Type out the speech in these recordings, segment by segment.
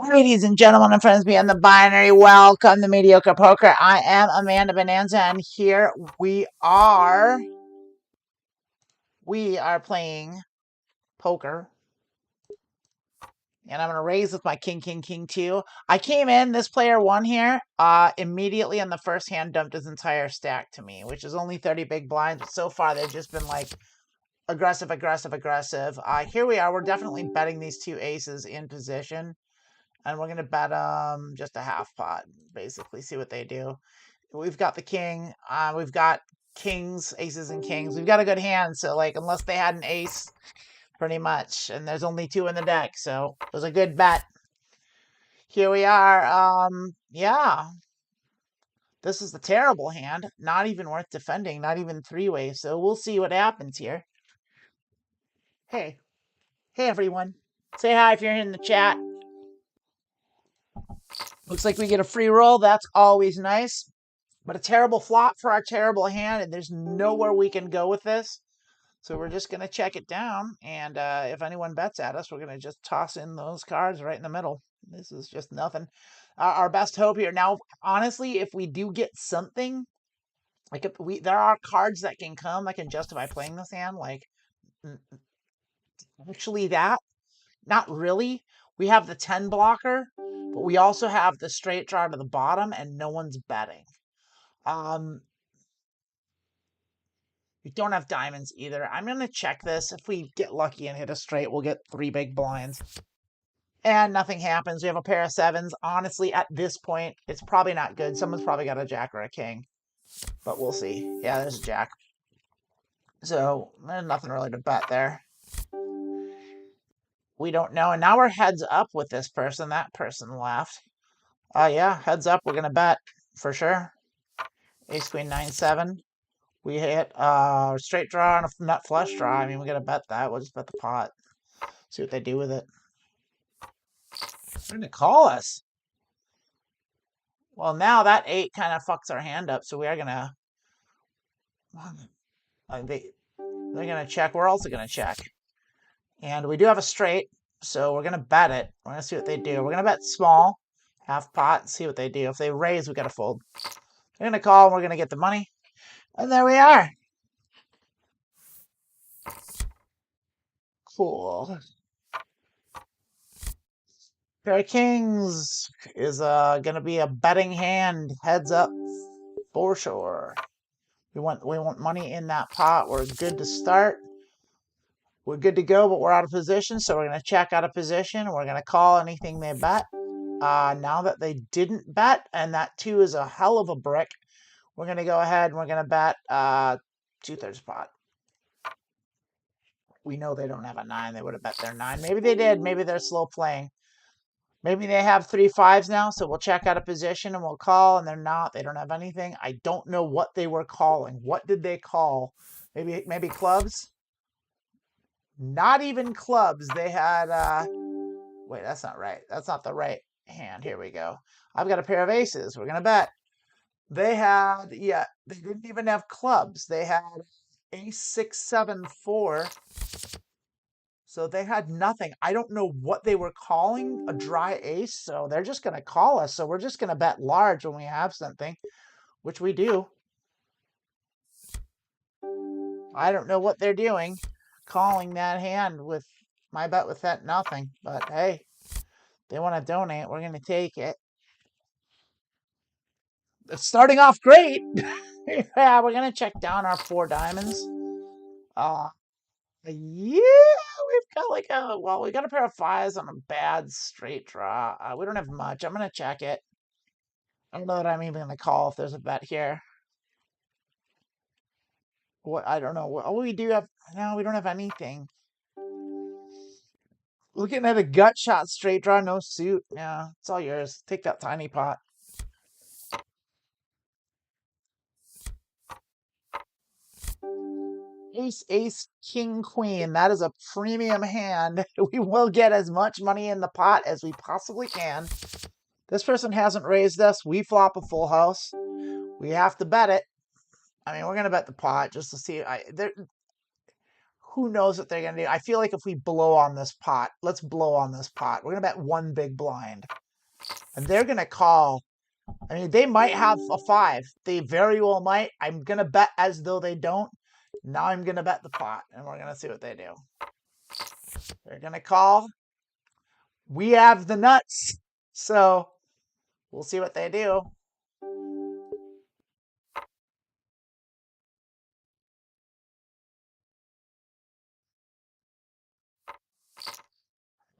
Ladies and gentlemen and friends beyond the binary, welcome to Medioker Poker. I am Amanda Bonanza, and here we are playing poker. And I'm going to raise with my king, king, king 2. I came in, this player won here, immediately on the first hand dumped his entire stack to me, which is only 30 big blinds, but so far they've just been like aggressive, aggressive, aggressive. Here we are, we're definitely betting these two aces in position. And we're going to bet just a half pot, basically, see what they do. We've got the king. We've got kings, aces, and kings. We've got a good hand, so, like, unless they had an ace, pretty much. And there's only 2 in the deck, so it was a good bet. Here we are. Yeah. This is the terrible hand. Not even worth defending. Not even 3-way, so we'll see what happens here. Hey. Hey, everyone. Say hi if you're in the chat. Looks like we get a free roll. That's always nice. But a terrible flop for our terrible hand, and there's nowhere we can go with this. So we're just going to check it down, and if anyone bets at us, we're going to just toss in those cards right in the middle. This is just nothing. Our best hope here. Now, honestly, if we do get something, like if there are cards that can come that can justify playing this hand, like actually that. Not really. We have the 10 blocker. But we also have the straight draw to the bottom, and no one's betting. We don't have diamonds either. I'm going to check this. If we get lucky and hit a straight, we'll get 3 big blinds. And nothing happens. We have a pair of 7s. Honestly, at this point, it's probably not good. Someone's probably got a jack or a king. But we'll see. Yeah, there's a jack. So there's nothing really to bet there. We don't know. And now we're heads up with this person. That person left. Yeah, heads up. We're going to bet for sure. Ace, queen, 9, 7. We hit straight draw and a nut flush draw. I mean, we got to bet that. We'll just bet the pot. See what they do with it. They're going to call us. Well, now that 8 kind of fucks our hand up, so we are going to... They're going to check. We're also going to check. And we do have a straight, so we're going to bet it. We're going to see what they do. We're going to bet small, half pot, and see what they do. If they raise, we got to fold. They're going to call, and we're going to get the money. And there we are. Cool. Pair of kings is going to be a betting hand. Heads up for sure. We want money in that pot. We're good to start. We're good to go, but we're out of position, so we're going to check out of position. We're going to call anything they bet. Now that they didn't bet, and that 2 is a hell of a brick, we're going to go ahead and we're going to bet 2/3 pot. We know they don't have a 9. They would have bet their 9. Maybe they did. Maybe they're slow playing. Maybe they have 3 5s now, so we'll check out of position and we'll call, and they're not. They don't have anything. I don't know what they were calling. What did they call? Maybe clubs? Not even clubs. They had... wait, that's not right. That's not the right hand. Here we go. I've got a pair of aces. We're going to bet. They had... Yeah, they didn't even have clubs. They had ace 6 7 4. So they had nothing. I don't know what they were calling a dry ace, so they're just going to call us. So we're just going to bet large when we have something, which we do. I don't know what they're doing, calling that hand with my bet with that nothing. But hey, they want to donate. We're going to take it. It's starting off great. Yeah, we're going to check down our 4 diamonds. Yeah, we've got like we got a pair of 5s on a bad straight draw. We don't have much. I'm going to check it. I don't know that I'm even going to call if there's a bet here. What? I don't know. Oh, we do have... No, we don't have anything. Looking at a gut shot straight draw, no suit. Yeah, it's all yours. Take that tiny pot. Ace, ace, king, queen. That is a premium hand. We will get as much money in the pot as we possibly can. This person hasn't raised us. We flop a full house. We have to bet it. I mean, we're going to bet the pot just to see. Who knows what they're going to do? I feel like if we blow on this pot, let's blow on this pot. We're going to bet 1 big blind. And they're going to call. I mean, they might have a 5. They very well might. I'm going to bet as though they don't. Now I'm going to bet the pot, and we're going to see what they do. They're going to call. We have the nuts. So we'll see what they do.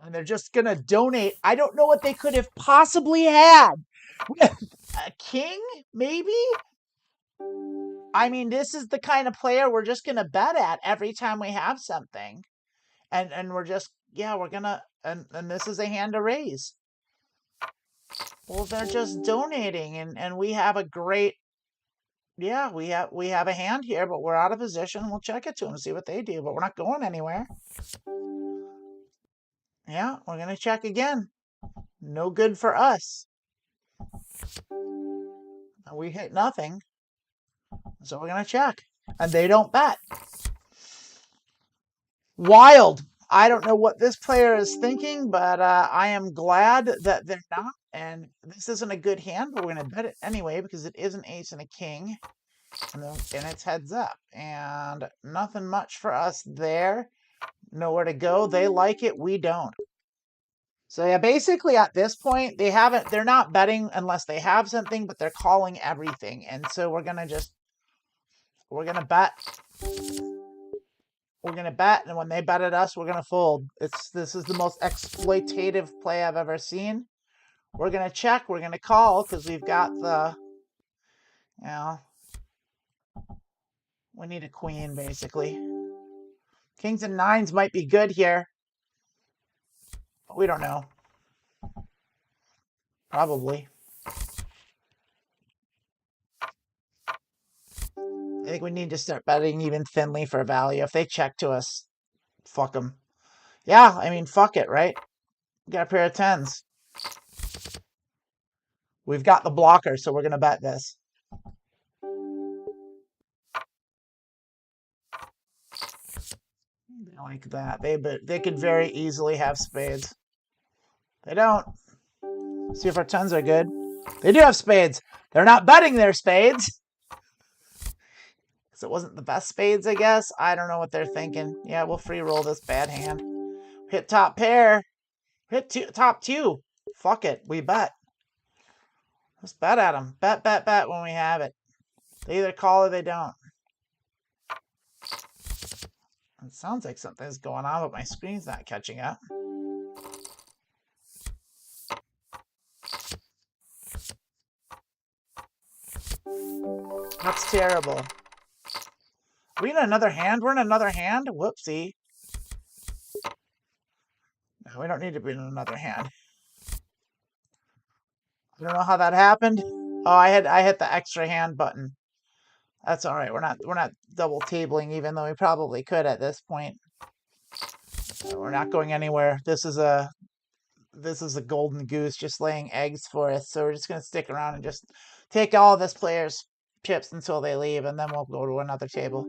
And they're just going to donate. I don't know what they could have possibly had. A king, maybe? I mean, this is the kind of player we're just going to bet at every time we have something. And we're just, yeah, we're going to, and this is a hand to raise. Well, they're just donating, and we have a great, yeah, we have a hand here, but we're out of position. We'll check it to them and see what they do, but we're not going anywhere. Yeah, we're going to check again. No good for us. We hit nothing. So we're going to check. And they don't bet. Wild. I don't know what this player is thinking, but I am glad that they're not. And this isn't a good hand, but we're going to bet it anyway because it is an ace and a king. And it's heads up. And nothing much for us there. Nowhere to go. They like it. We don't. So yeah, basically at this point, they're not betting unless they have something, but they're calling everything. And so we're going to bet. We're going to bet, and when they bet at us, we're going to fold. This is the most exploitative play I've ever seen. We're going to check, we're going to call, because we've got we need a queen, basically. Kings and nines might be good here. But we don't know. Probably. I think we need to start betting even thinly for value. If they check to us, fuck them. Yeah, I mean, fuck it, right? We got a pair of tens. We've got the blocker, so we're going to bet this. They like that. They could very easily have spades. They don't. See if our tens are good. They do have spades. They're not betting their spades. Because it wasn't the best spades, I guess. I don't know what they're thinking. Yeah, we'll free roll this bad hand. Hit top pair. Hit top two. Fuck it. We bet. Let's bet at them. Bet, bet, bet when we have it. They either call or they don't. It sounds like something's going on, but my screen's not catching up. That's terrible. Are we in another hand? We're in another hand? Whoopsie. No, we don't need to be in another hand. I don't know how that happened. Oh, I hit the extra hand button. That's all right. We're not double tabling, even though we probably could at this point. We're not going anywhere. This is a golden goose just laying eggs for us. So we're just gonna stick around and just take all this player's chips until they leave, and then we'll go to another table.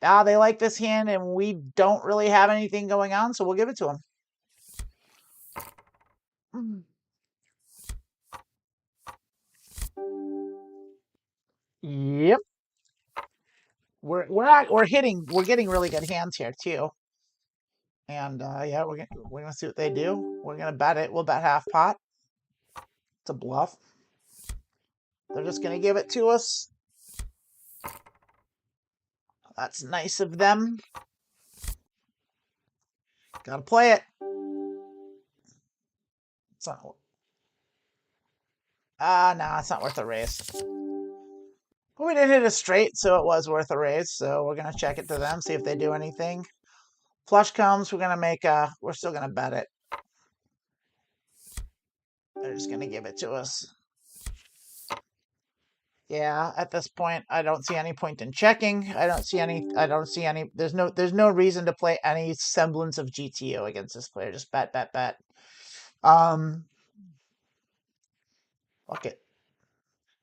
Ah, they like this hand, and we don't really have anything going on, so we'll give it to them. Yep. We're getting really good hands here too. And yeah, we're gonna see what they do. We're gonna bet it. We'll bet half pot. It's a bluff. They're just gonna give it to us. That's nice of them. Gotta play it. It's not. No, it's not worth a raise. But we did hit a straight, so it was worth a raise. So we're gonna check it to them, see if they do anything. Flush comes. We're gonna make a. We're still gonna bet it. They're just gonna give it to us. Yeah, at this point, I don't see any point in checking. I don't see any. There's no reason to play any semblance of GTO against this player. Just bet, bet, bet. Fuck it.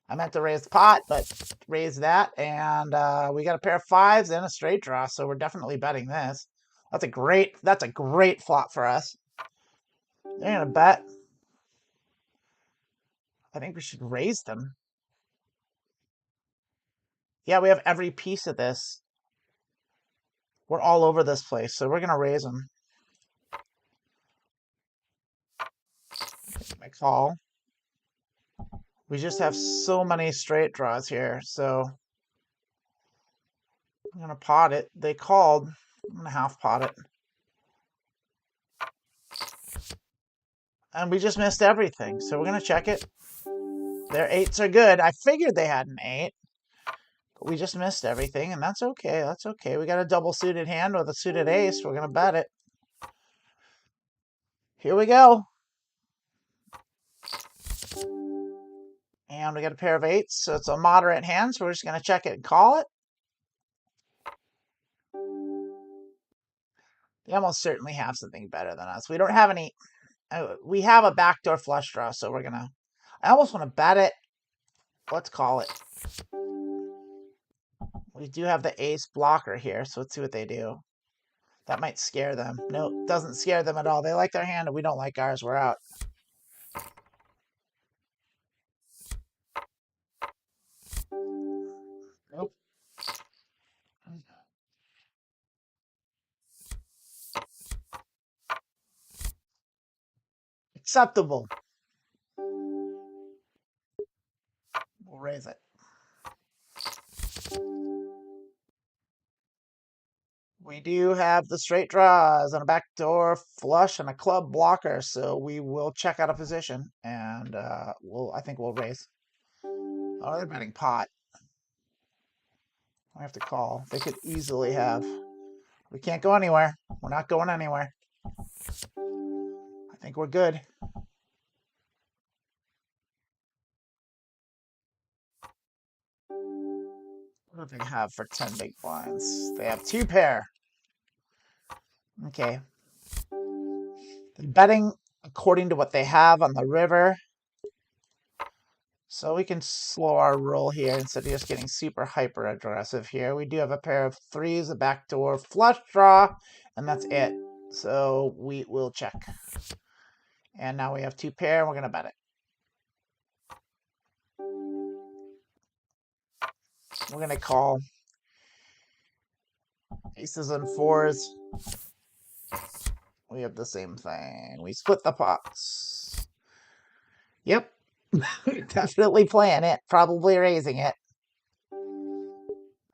I meant to raise the pot, but raise that, and we got a pair of fives and a straight draw, so we're definitely betting this. That's a great flop for us. They're gonna bet. I think we should raise them. Yeah, we have every piece of this. We're all over this place, so we're gonna raise them. My call. We just have so many straight draws here, so I'm gonna pot it. They called. I'm gonna half pot it. And we just missed everything, so we're gonna check it. Their eights are good. I figured they had an eight. But we just missed everything, and that's okay. That's okay. We got a double suited hand with a suited ace. We're gonna bet it. Here we go. And we got a pair of eights, so it's a moderate hand, so we're just gonna check it and call it. They almost certainly have something better than us. We don't have any. We have a backdoor flush draw, so we're gonna. I almost want to bet it. Let's call it. We do have the ace blocker here, so let's see what they do. That might scare them. No, doesn't scare them at all. They like their hand, and we don't like ours. We're out. Nope. Acceptable. We'll raise it. We do have the straight draws and a backdoor flush and a club blocker, so we will check out a position, and I think we'll raise. Oh, they're betting pot. I have to call. They could easily have. We can't go anywhere. We're not going anywhere. I think we're good. What do they have for 10 big blinds? They have 2 pair. Okay. They're betting according to what they have on the river. So we can slow our roll here instead of just getting super hyper aggressive here. We do have a pair of 3s, a backdoor flush draw, and that's it. So we will check. And now we have 2 pair, and we're going to bet it. We're going to call. Aces and 4s. We have the same thing. We split the pots. Yep. Definitely playing it. Probably raising it.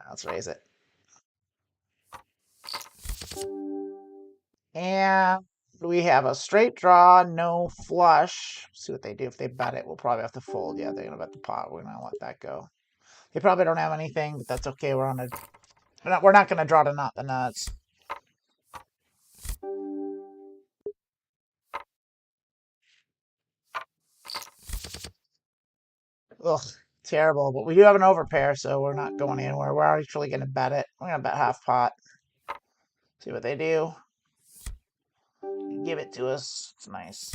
Let's raise it. And we have a straight draw, no flush. See what they do. If they bet it, we'll probably have to fold. Yeah, they're going to bet the pot. We're going to let that go. They probably don't have anything, but that's okay. We're not going to draw to not the nuts. Ugh, terrible. But we do have an overpair, so we're not going anywhere. We're actually going to bet it. We're going to bet half pot. See what they do. Give it to us. It's nice.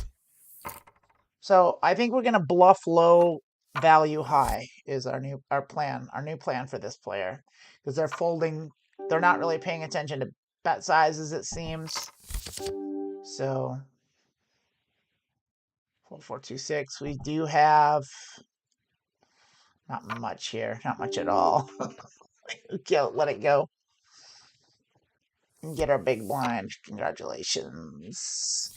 So I think we're going to bluff low, value high is our new plan for this player, because they're folding. They're not really paying attention to bet sizes, it seems. So 4-4-2-6. We do have not much here, not much at all. Let it go and get our big blind. Congratulations.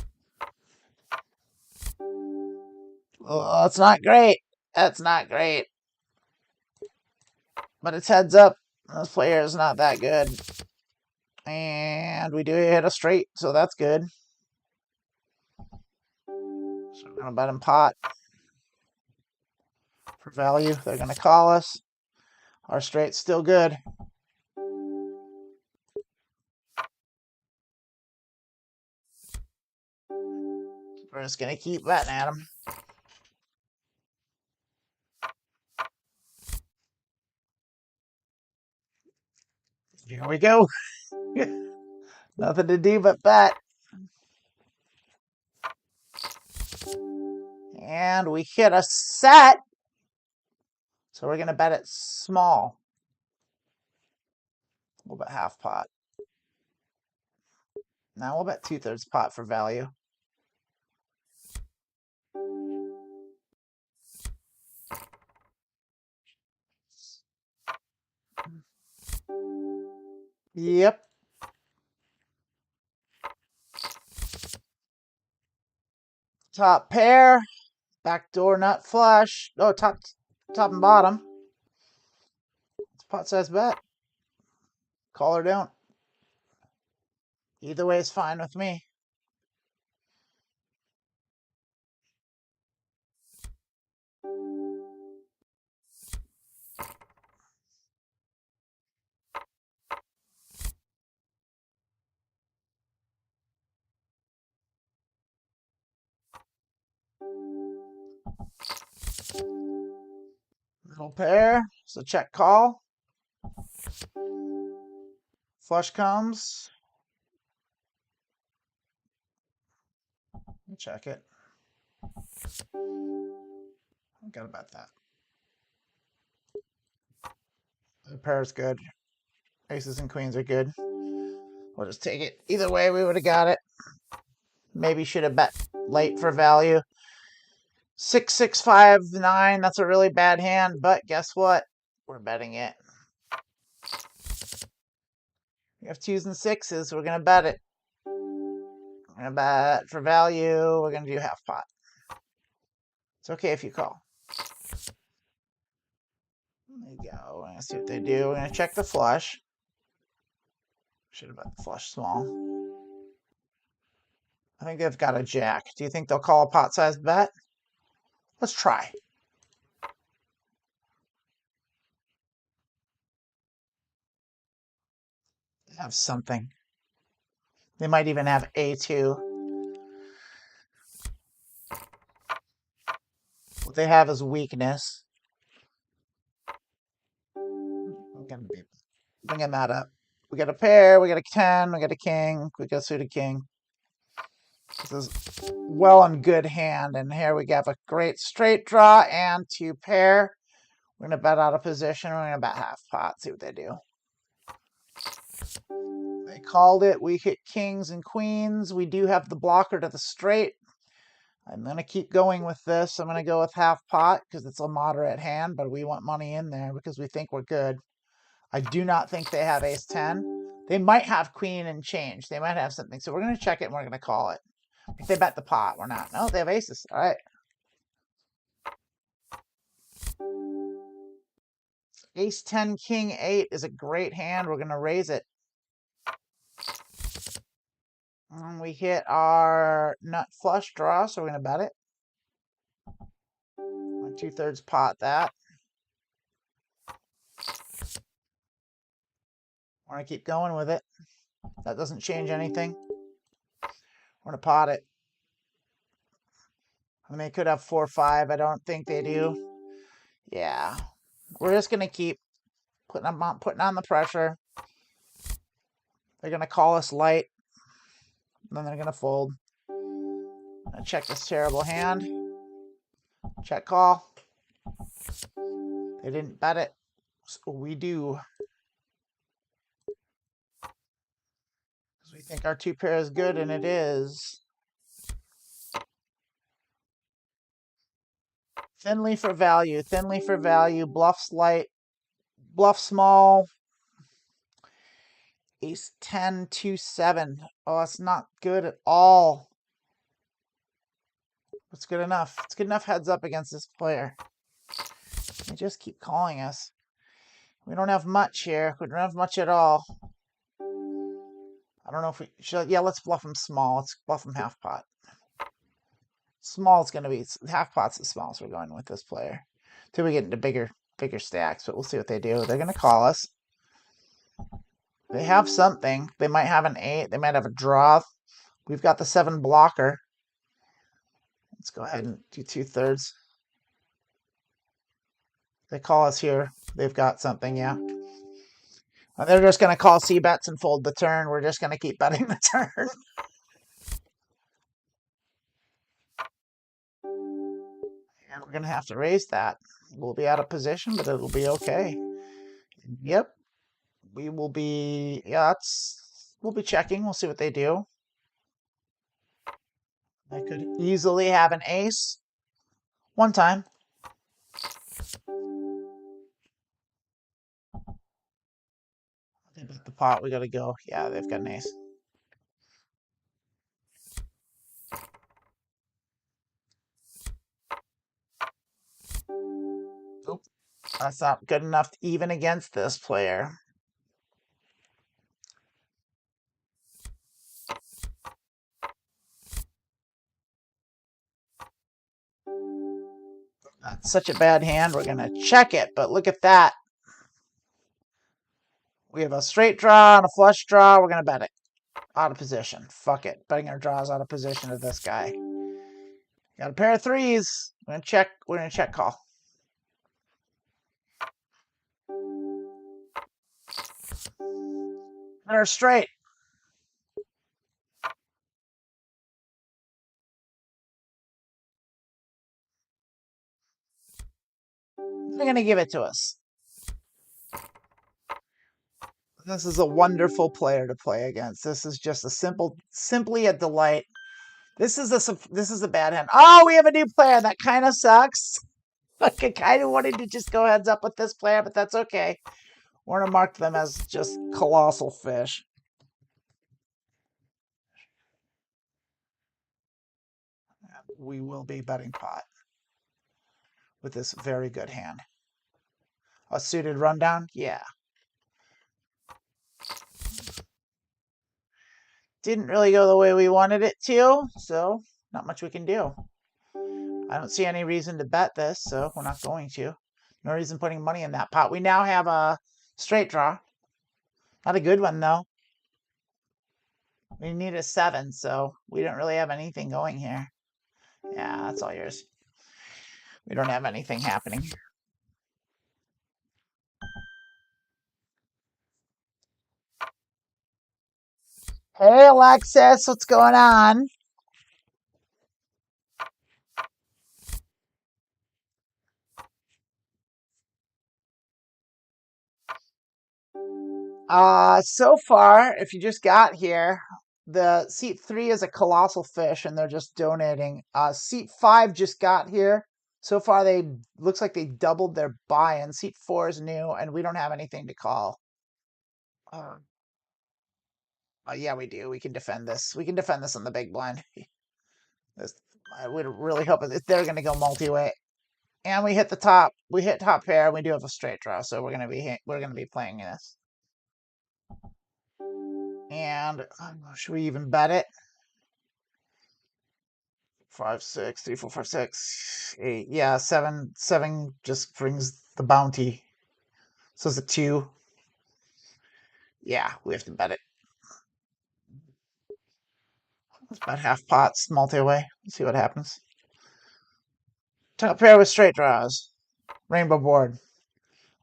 Oh, it's not great. That's not great. But it's heads up. This player is not that good. And we do hit a straight, so that's good. So we're going to bet him pot for value. They're going to call us. Our straight's still good. We're just going to keep betting at him. Here we go. Nothing to do but bet. And we hit a set. So we're going to bet it small. We'll bet half pot. Now we'll bet 2/3 pot for value. Yep. Top pair. Backdoor nut flush. Oh, top and bottom. It's pot size bet. Call or don't. Either way is fine with me. Little pair. So check call. Flush comes. Check it. I gotta bet that. The pair's good. Aces and queens are good. We'll just take it. Either way, we would have got it. Maybe should have bet late for value. 6-6-5-9. That's a really bad hand, but guess what? We're betting it. We have 2s and 6s. We're going to bet it. We're going to bet for value. We're going to do half pot. It's okay if you call. There you go. We're gonna see what they do. We're gonna check the flush. Should have bet the flush small. I think they've got a jack. Do you think they'll call a pot-sized bet? Let's try. They have something. They might even have A2. What they have is weakness. I'm gonna be bringing that up. We got a pair, we got a 10, we got a king, we got a suited king. This is well and good hand, and here we have a great straight draw and 2 pair. We're gonna bet out of position. We're gonna bet half pot, see what they do. They called it. We hit kings and queens. We do have the blocker to the straight. I'm gonna keep going with this. I'm gonna go with half pot because it's a moderate hand, but we want money in there because we think we're good. I do not think they have ace 10. They might have queen and change. They might have something. So we're going to check it and we're going to call it. If they bet the pot, we're not. No, they have aces. All right. Ace 10, king 8 is a great hand. We're going to raise it. And we hit our nut flush draw, so we're going to bet it. 2/3 pot that. We're going to keep going with it. That doesn't change anything. We're going to pot it. I mean, they could have 4-5. I don't think they do. Yeah. We're just going to keep putting on the pressure. They're going to call us light. And then they're going to fold. I'm going to check this terrible hand. Check call. They didn't bet it. So we do. Because we think our 2 pair is good, and it is. Thinly for value. Thinly for value. Bluffs light. Bluff small. Ace 10, 2-7. Oh, it's not good at all. It's good enough. It's good enough heads up against this player. They just keep calling us. We don't have much here. We don't have much at all. I don't know if we should. Yeah, let's bluff them small. Let's bluff them half pot. Small is going to be half pot's the small, so we're going with this player till we get into bigger stacks. But we'll see what they do. They're going to call us. They have something. They might have an 8. They might have a draw. We've got the 7 blocker. Let's go ahead and do 2/3. They call us here. They've got something, yeah. And they're just going to call C-bets and fold the turn. We're just going to keep betting the turn. And we're going to have to raise that. We'll be out of position, but it'll be okay. Yep. We will be, yeah, we'll be checking. We'll see what they do. They could easily have an ace. One time. They bet the pot. We got to go. Yeah, they've got an ace. Oop. That's not good enough even against this player. That's such a bad hand. We're going to check it, but look at that. We have a straight draw and a flush draw. We're going to bet it. Out of position. Fuck it. Betting our draws out of position to this guy. Got a pair of 3s. We're going to check. We're going to check call. And our straight. They're going to give it to us. This is a wonderful player to play against. This is just simply a delight. This is a bad hand. Oh, we have a new player. That kind of sucks. Like, I kind of wanted to just go heads up with this player, but that's okay. We're going to mark them as just colossal fish. We will be betting pot. with this very good hand. A suited rundown? Yeah. Didn't really go the way we wanted it to, so not much we can do. I don't see any reason to bet this, so we're not going to. No reason putting money in that pot. We now have a straight draw. Not a good one, though. We need a 7, so we don't really have anything going here. Yeah, that's all yours. We don't have anything happening. Hey, Alexis, what's going on? So far, if you just got here, the seat 3 is a colossal fish, and they're just donating. Seat 5 just got here. So far, they looks like they doubled their buy-in. Seat 4 is new, and we don't have anything to call. Yeah, we do. We can defend this. We can defend this on the big blind. This, I would really hope that they're going to go multi-way, and we hit the top. We hit top pair. And we do have a straight draw, so we're going to be playing this. And should we even bet it? 5, 6, 3, 4, 5, 6, 8. Yeah, 7. 7 just brings the bounty. So it's a 2. Yeah, we have to bet it. Let's bet half pots, multi-way. Let's see what happens. Top pair with straight draws. Rainbow board.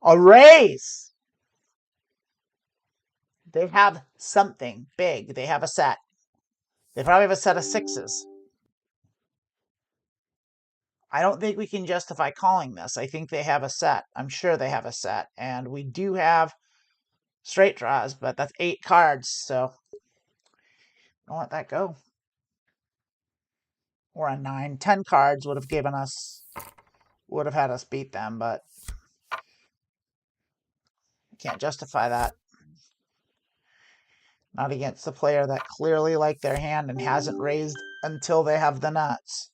A raise! They have something big. They have a set. They probably have a set of 6s. I don't think we can justify calling this. I think they have a set. I'm sure they have a set. And we do have straight draws, but that's 8 cards, so don't let that go. Or a 9. 10 cards would have had us beat them, but can't justify that. Not against the player that clearly liked their hand and hasn't raised until they have the nuts.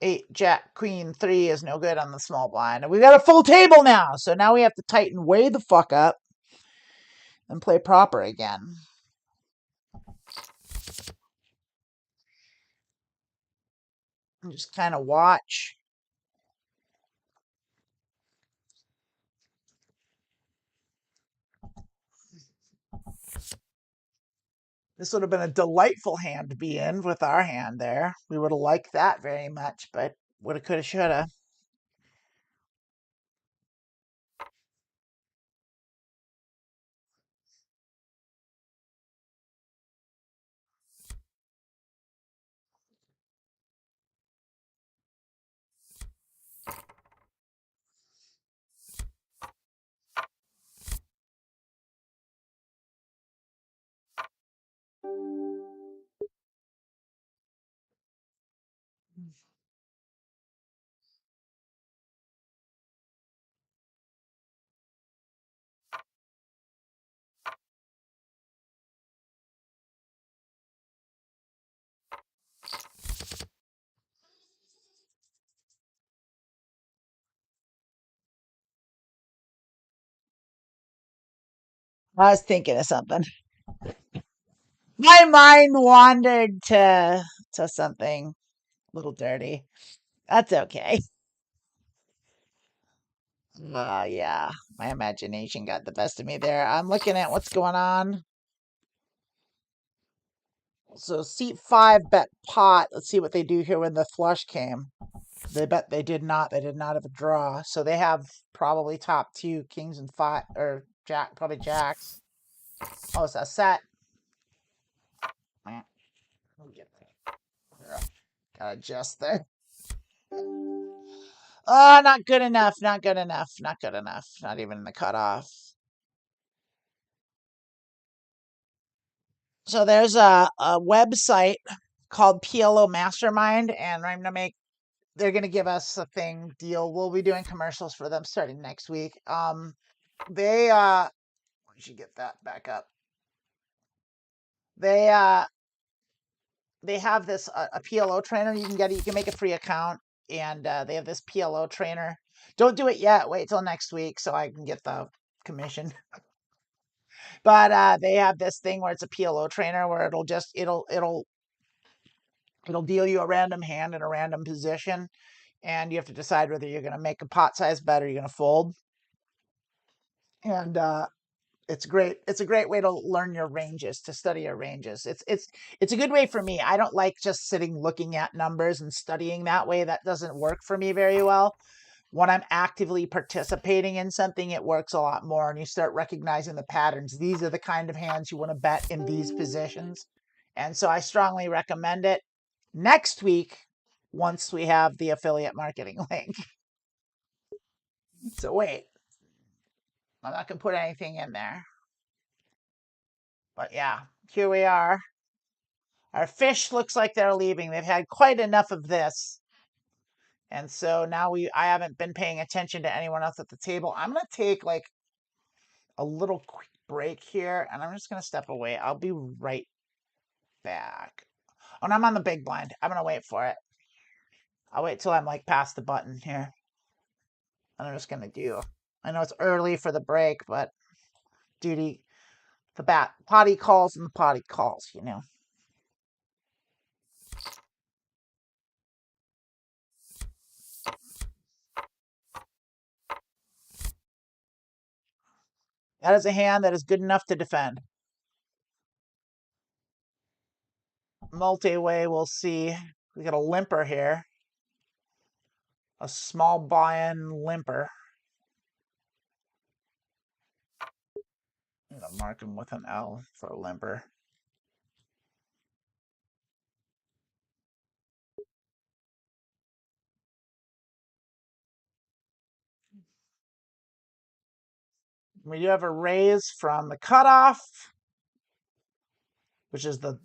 8, Jack, Queen, 3 is no good on the small blind. And we've got a full table now, so now we have to tighten way the fuck up and play proper again. And just kind of watch. This would have been a delightful hand to be in with our hand there. We would have liked that very much, but woulda, coulda, shoulda. I was thinking of something. My mind wandered to something a little dirty. That's okay. Yeah, my imagination got the best of me there. I'm looking at what's going on. So seat 5 bet pot. Let's see what they do here when the flush came. They bet they did not. They did not have a draw. So they have probably top 2 kings and 5 or jack, probably jacks. Oh, it's a set. Gotta adjust there. Oh, not good enough. Not good enough. Not good enough. Not even the cutoff. So there's a website called PLO Mastermind, and they're gonna give us a thing deal. We'll be doing commercials for them starting next week. We should get that back up. They have this a PLO trainer you can get. You can make a free account, and they have this PLO trainer. Don't do it yet. Wait till next week so I can get the commission. But they have this thing where it's a PLO trainer where it'll deal you a random hand in a random position, and you have to decide whether you're going to make a pot size bet or you're going to fold. And it's great. It's a great way to learn your ranges, to study your ranges. It's a good way for me. I don't like just sitting looking at numbers and studying that way. That doesn't work for me very well. When I'm actively participating in something, it works a lot more, and you start recognizing the patterns. These are the kind of hands you want to bet in these positions. And so I strongly recommend it. Next week, once we have the affiliate marketing link. So wait, I'm not going to put anything in there. But yeah, here we are. Our fish looks like they're leaving. They've had quite enough of this. And so now I haven't been paying attention to anyone else at the table. I'm going to take like a little quick break here, and I'm just going to step away. I'll be right back. Oh, and I'm on the big blind. I'm going to wait for it. I'll wait till I'm like past the button here. And I'm just going to do. I know it's early for the break, but the potty calls and the potty calls, you know. That is a hand that is good enough to defend. Multi-way, we'll see. We got a limper here. A small buy-in limper. I'm gonna mark him with an L for a limper. We do have a raise from the cutoff, which is the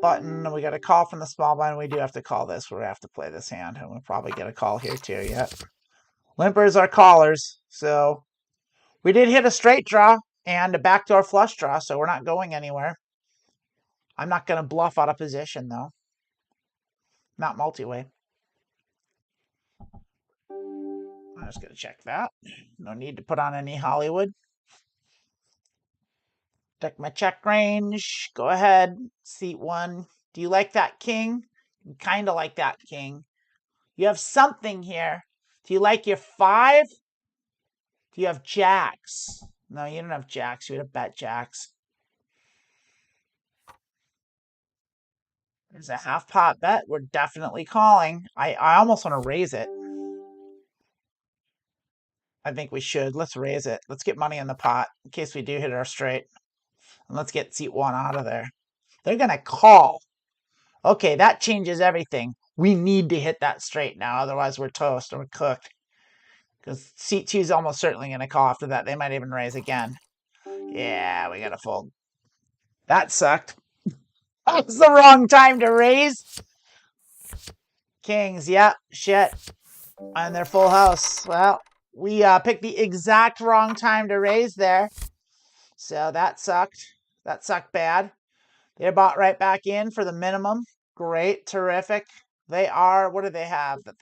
button. We got a call from the small blind. We do have to call this. We have to play this hand, and we'll probably get a call here too. Yep. Limpers are callers, so we did hit a straight draw and a backdoor flush draw, so we're not going anywhere. I'm not going to bluff out of position, though. Not multi-way. I'm just going to check that. No need to put on any Hollywood. Check my check range. Go ahead. Seat one. Do you like that king? You kind of like that king. You have something here. Do you like your 5? Do you have jacks? No, you don't have jacks. You would have bet jacks. There's a half pot bet. We're definitely calling. I almost want to raise it. I think we should. Let's raise it. Let's get money in the pot in case we do hit our straight. And let's get seat one out of there. They're going to call. Okay, that changes everything. We need to hit that straight now. Otherwise, we're toast or we're cooked. Because seat two is almost certainly going to call after that. They might even raise again. Yeah, we got to fold. That sucked. That was the wrong time to raise. Kings, yep, shit. And they're full house. Well, we picked the exact wrong time to raise there. So that sucked. That sucked bad. They bought right back in for the minimum. Great, terrific. They are, what do they have that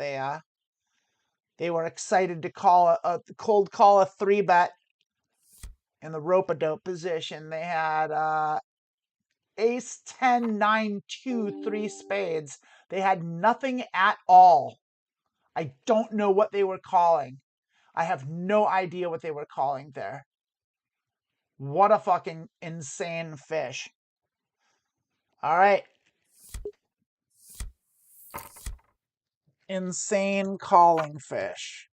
they were excited to call a cold call a 3-bet in the rope-a-dope position. They had ace 10 9 2 3 spades. They had nothing at all. I don't know what they were calling. I have no idea what they were calling there. What a fucking insane fish. All right. Insane calling fish.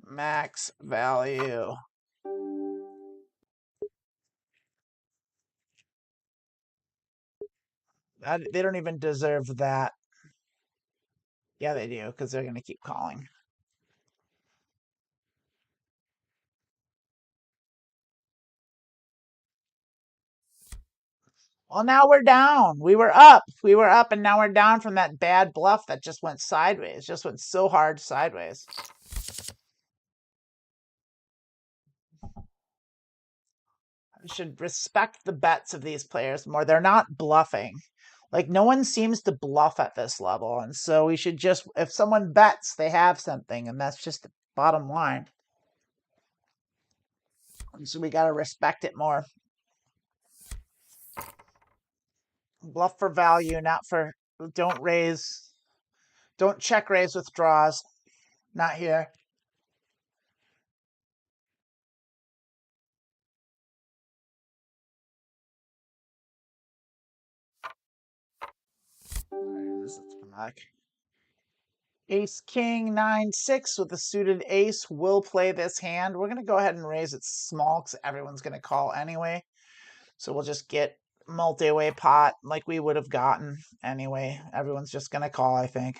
Max value. They don't even deserve that. Yeah, they do, because they're going to keep calling. Well, now we're down. We were up, and now we're down from that bad bluff that just went sideways. Just went so hard sideways. We should respect the bets of these players more. They're not bluffing. Like, no one seems to bluff at this level. And so we should just, if someone bets, they have something. And that's just the bottom line. And so we got to respect it more. Bluff for value, not for, don't raise, don't check raise with draws. Not here. Ace, king, 9, 6 with a suited ace will play this hand. We're going to go ahead and raise it small because everyone's going to call anyway. So we'll just get multi-way pot like we would have gotten anyway. Everyone's just going to call, I think.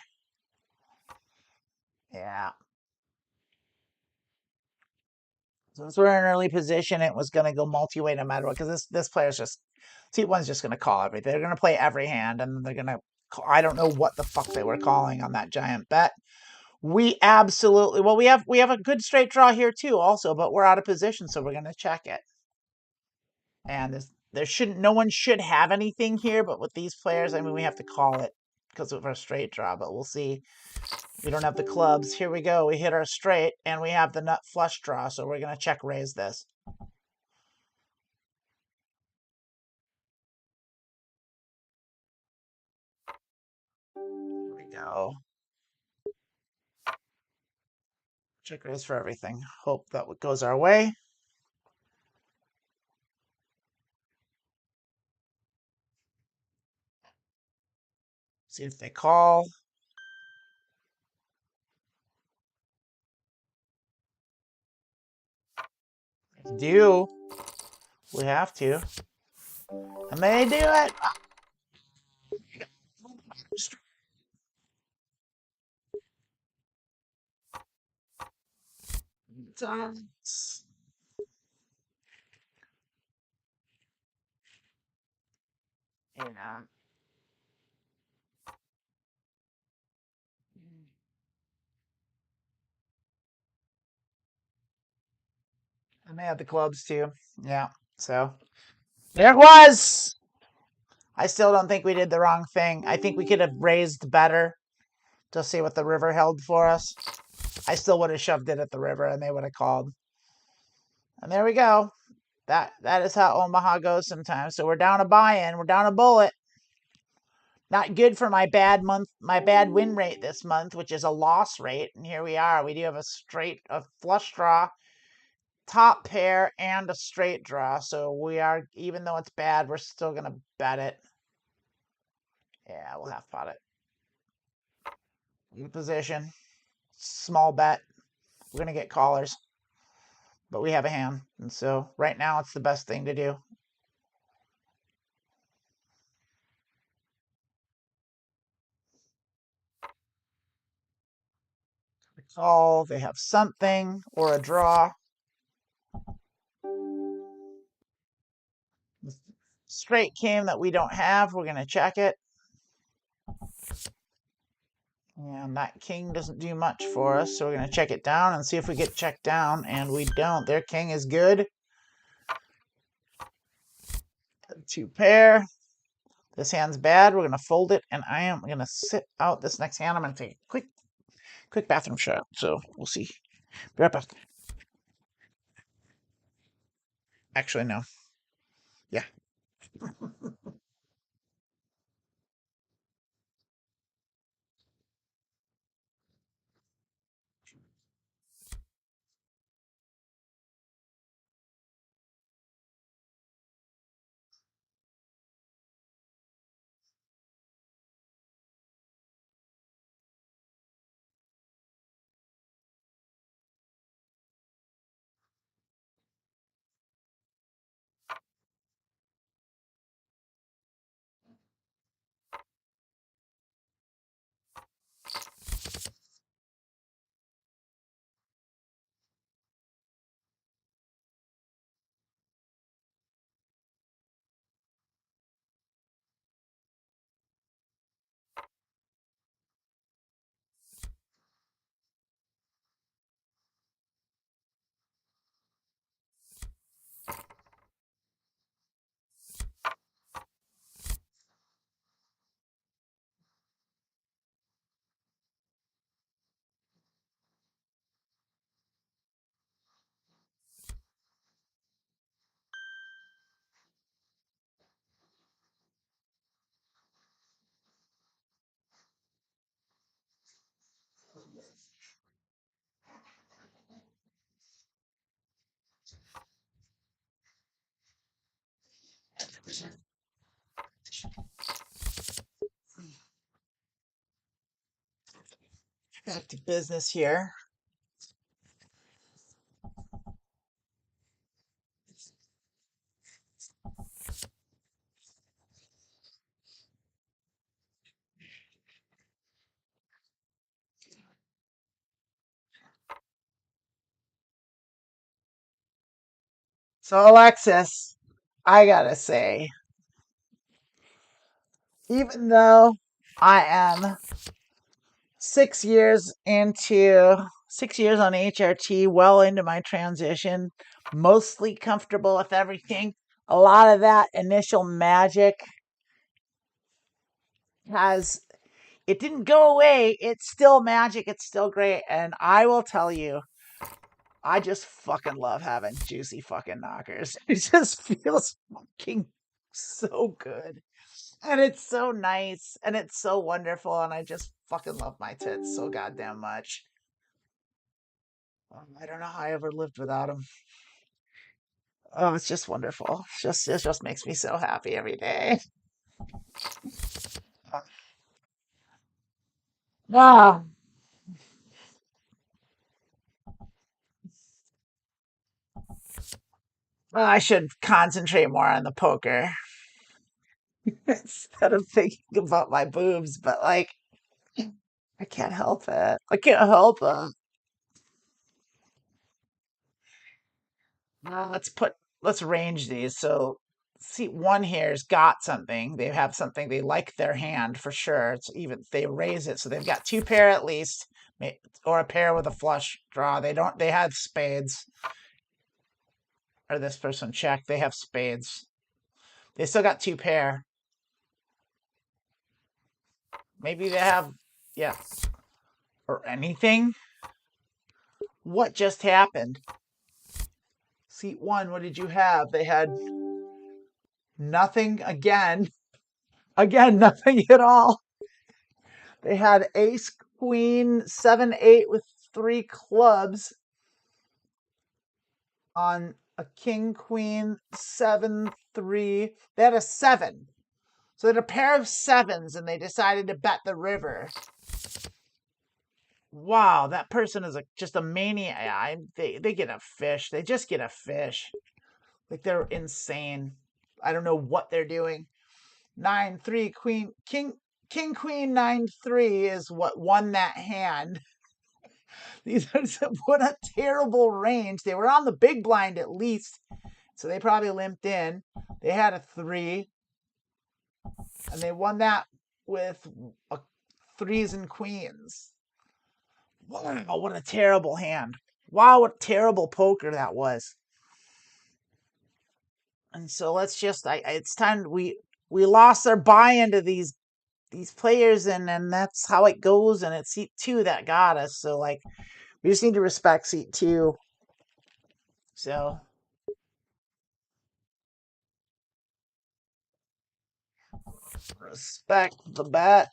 Yeah. Since we're in an early position, it was going to go multi-way no matter what, because this player's just, T1's just going to call everything. They're going to play every hand, and they're going to, I don't know what the fuck they were calling on that giant bet. We absolutely, well, we have a good straight draw here too also, but we're out of position, so we're going to check it. And there shouldn't, no one should have anything here, but with these players, I mean, we have to call it because of our straight draw, but we'll see. We don't have the clubs. Here we go. We hit our straight, and we have the nut flush draw, so we're going to check raise this. Here we go. Check raise for everything. Hope that goes our way. See if they call. Do. We have to. And they do it. Yeah. And they had the clubs too. Yeah. So there it was. I still don't think we did the wrong thing. I think we could have raised better to see what the river held for us. I still would have shoved it at the river and they would have called. And there we go. That is how Omaha goes sometimes. So we're down a buy-in. We're down a bullet. Not good for my bad win rate this month, which is a loss rate. And here we are. We do have a flush draw, top pair, and a straight draw. So we are, even though it's bad, we're still going to bet it. Yeah, we'll half pot it. Good position. Small bet. We're going to get callers. But we have a hand. And so right now it's the best thing to do. Call. They have something or a draw. Straight came that we don't have. We're going to check it. And that king doesn't do much for us, so we're going to check it down and see if we get checked down, and we don't. Their king is good. 2 pair. This hand's bad. We're going to fold it, and I am going to sit out this next hand. I'm going to take a quick bathroom shot, so we'll see. Be right back. Actually, no. Yeah. Back to business here. So, Alexis, I gotta say, even though I am 6 years on HRT, well into my transition, mostly comfortable with everything, a lot of that initial magic has it didn't go away. It's still magic. It's still great. And I will tell you, I just fucking love having juicy fucking knockers. It just feels fucking so good. And it's so nice. And it's so wonderful. And I just fucking love my tits so goddamn much. I don't know how I ever lived without them. Oh, it's just wonderful. It just makes me so happy every day. Ah, well, I should concentrate more on the poker instead of thinking about my boobs. But like, I can't help it. I can't help it. Let's range these. So see, one here's got something. They have something. They like their hand for sure. It's even they raise it, so they've got two pair at least, or a pair with a flush draw. They don't. They have spades. Or this person check. They have spades. They still got two pair. Maybe they have, yeah, or anything. What just happened? Seat one. What did you have? They had nothing again. Again, nothing at all. They had ace, queen, 7-8 with three clubs on a king, queen, 7-3. They had a seven. So they had a pair of sevens and they decided to bet the river. Wow, that person is just a maniac. They get a fish. They just get a fish. Like they're insane. I don't know what they're doing. 9-3, queen, king, queen, 9-3 is what won that hand. These are what a terrible range. They were on the big blind at least, so they probably limped in. They had a three, and they won that with threes and queens. Wow, what a terrible hand. Wow, what terrible poker that was. And so let's just it's time we lost our buy-in to these players, and that's how it goes, and it's seat two that got us. So like we just need to respect seat two. So respect the bet.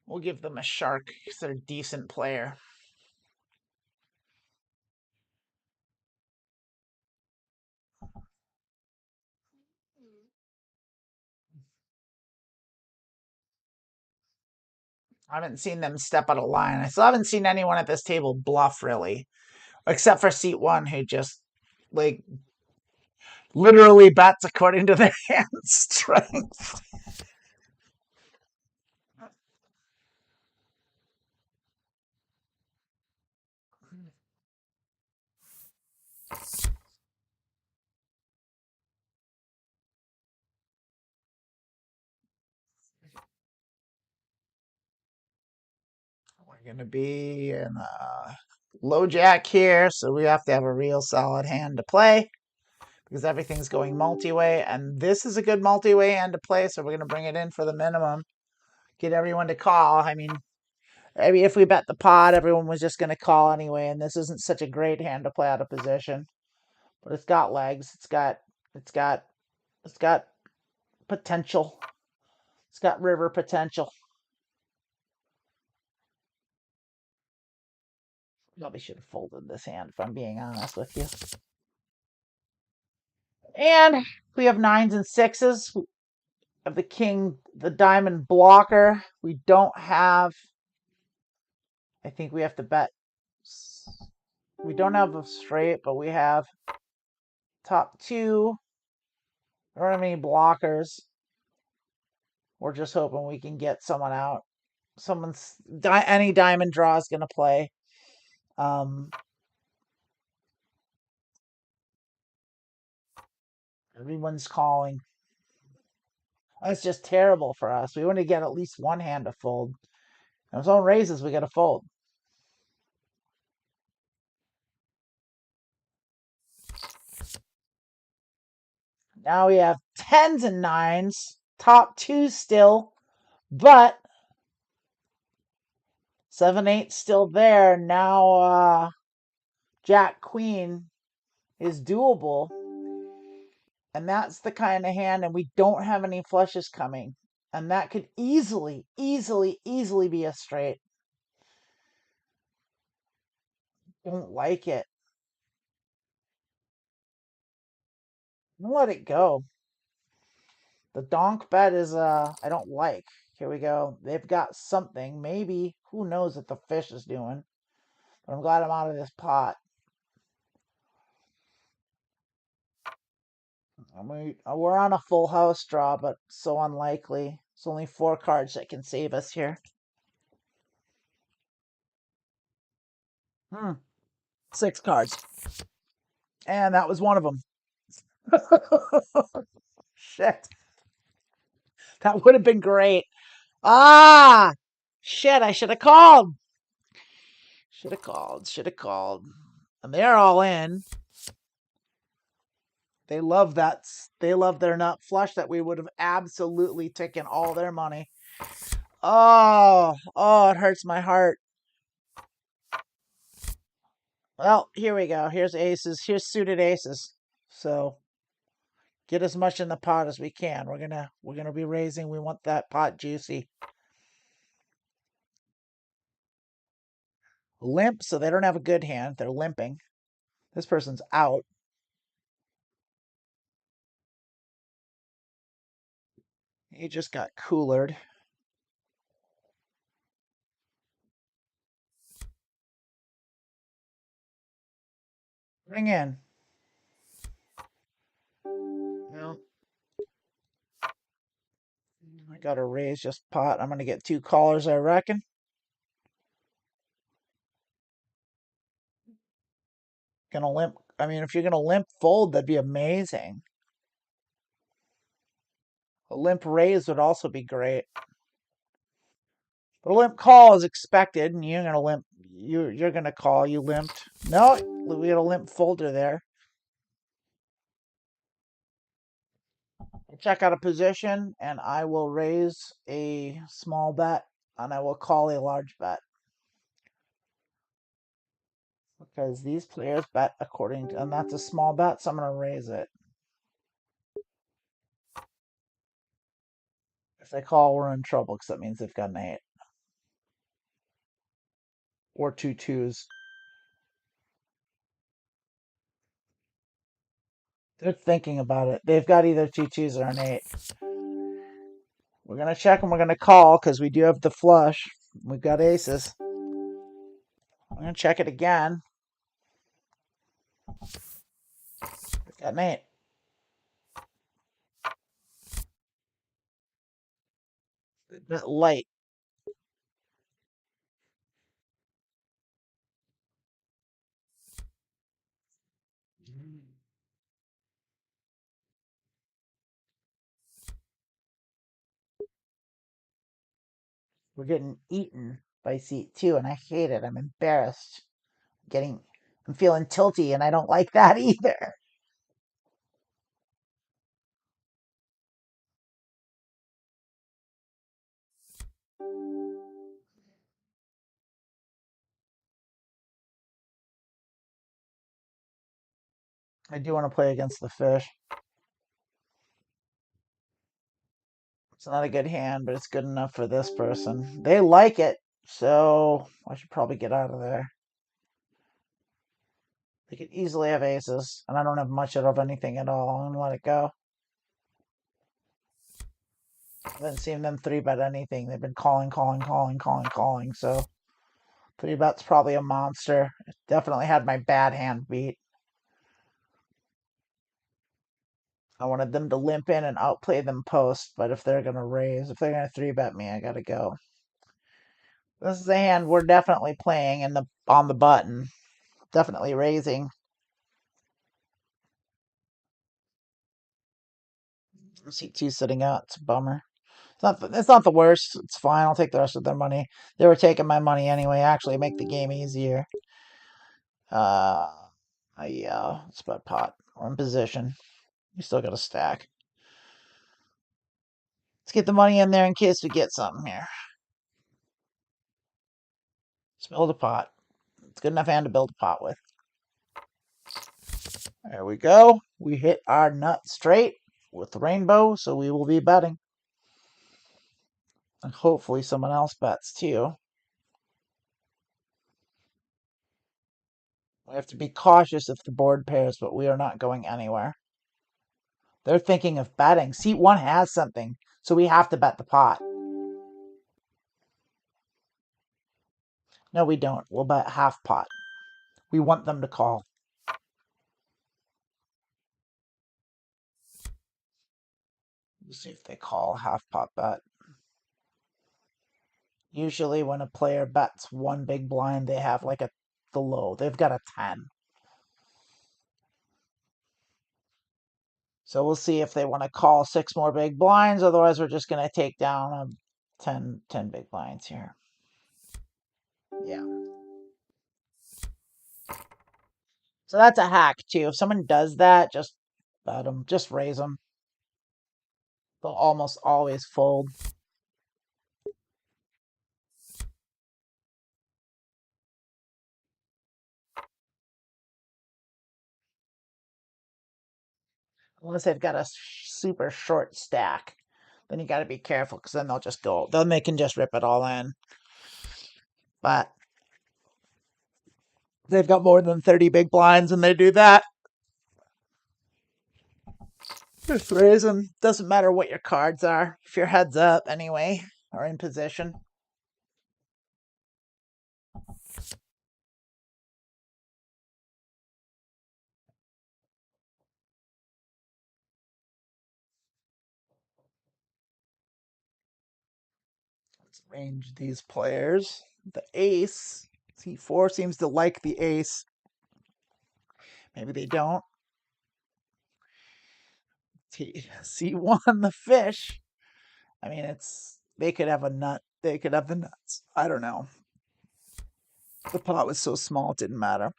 We'll give them a shark because they're a decent player. I haven't seen them step out of line. I still haven't seen anyone at this table bluff really, except for seat one who just like literally bets according to their hand strength. We're gonna be in low jack here, so we have to have a real solid hand to play because everything's going multi-way, and this is a good multi-way hand to play, so we're gonna bring it in for the minimum. Get everyone to call. I mean, if we bet the pot, everyone was just gonna call anyway, and this isn't such a great hand to play out of position. But it's got legs. It's got it's got potential. It's got river potential. Probably should have folded this hand if I'm being honest with you. And we have nines and sixes of the king, the diamond blocker. We don't have I think we have to bet. We don't have a straight, but we have top two. We don't have any blockers. We're just hoping we can get someone out. Any diamond draw is going to play. Everyone's calling. That's just terrible for us. We want to get at least one hand to fold. If someone raises, we got to fold. Now we have tens and nines. Top two still. But 7-8 still there. Now Jack Queen is doable. And that's the kind of hand, and we don't have any flushes coming. And that could easily be a straight. Don't like it. Let it go. The donk bet is I don't like. Here we go. They've got something. Maybe. Who knows what the fish is doing. But I'm glad I'm out of this pot. We're on a full house draw, but so unlikely. It's only 4 cards that can save us here. 6 cards. And that was one of them. Shit. That would have been great. Ah! Shit, I should have called. Should have called. And they're all in. They love that. They love their nut flush that we would have absolutely taken all their money. Oh, it hurts my heart. Well, here we go. Here's aces. Here's suited aces. So get as much in the pot as we can. We're gonna be raising. We want that pot juicy. Limp, so they don't have a good hand. They're limping. This person's out. He just got coolered. Bring in. Well, I got to raise just pot. I'm going to get 2 callers, I reckon. Gonna limp. I mean, if you're gonna limp fold, that'd be amazing. A limp raise would also be great. But a limp call is expected, and you're gonna limp. You're gonna call. You limped. No, we got a limp folder there. Check out a position, and I will raise a small bet, and I will call a large bet. Because these players bet according to, and that's a small bet, so I'm gonna raise it. If they call, we're in trouble, because that means they've got an 8. Or 2 2s. They're thinking about it. They've got either 2 2s or an 8. We're going to check and we're going to call because we do have the flush. We've got aces. I'm going to check it again. We've got an 8. A bit light. We're getting eaten by seat 2, and I hate it. I'm embarrassed. I'm feeling tilty, and I don't like that either. I do want to play against the fish. It's not a good hand, but it's good enough for this person. They like it, so I should probably get out of there. They could easily have aces, and I don't have much of anything at all. I'm going to let it go. I haven't seen them 3-bet anything. They've been calling, so 3-bet's probably a monster. Definitely had my bad hand beat. I wanted them to limp in and outplay them post, but if they're gonna raise, if they're gonna 3-bet me, I gotta go. This is a hand we're definitely playing on the button. Definitely raising. C2 sitting out. It's a bummer. It's not the worst. It's fine. I'll take the rest of their money. They were taking my money anyway. Actually, make the game easier. Yeah, it's about pot. We're in position. We still got a stack. Let's get the money in there in case we get something here. Let's build a pot. It's good enough hand to build a pot with. There we go. We hit our nut straight with the rainbow, so we will be betting. And hopefully someone else bets too. We have to be cautious if the board pairs, but we are not going anywhere. They're thinking of betting. Seat 1 has something, so we have to bet the pot. No, we don't. We'll bet half pot. We want them to call. Let's see if they call half pot bet. Usually when a player bets one big blind, they have like the low. They've got a 10. So we'll see if they want to call 6 more big blinds. Otherwise, we're just going to take down 10 big blinds here. Yeah. So that's a hack too. If someone does that, just bet them. Just raise them. They'll almost always fold. Unless they've got a super short stack. Then you got to be careful because then they'll just go. Then they can just rip it all in. But they've got more than 30 big blinds and they do that. Just raise them. Doesn't matter what your cards are. If your head's up anyway, or in position. Let's range these players. The ace. C4 seems to like the ace. Maybe they don't. C1, the fish. I mean, they could have a nut. They could have the nuts. I don't know. The pot was so small, it didn't matter.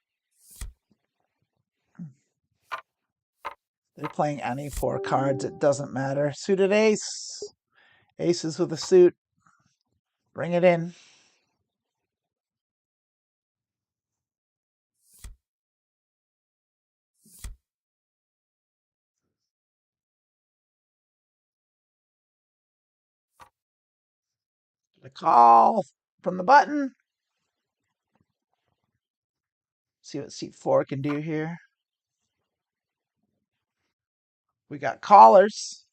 They're playing any 4 cards. It doesn't matter. Suited ace. Aces with a suit. Bring it in. The call from the button. See what seat 4 can do here. We got callers,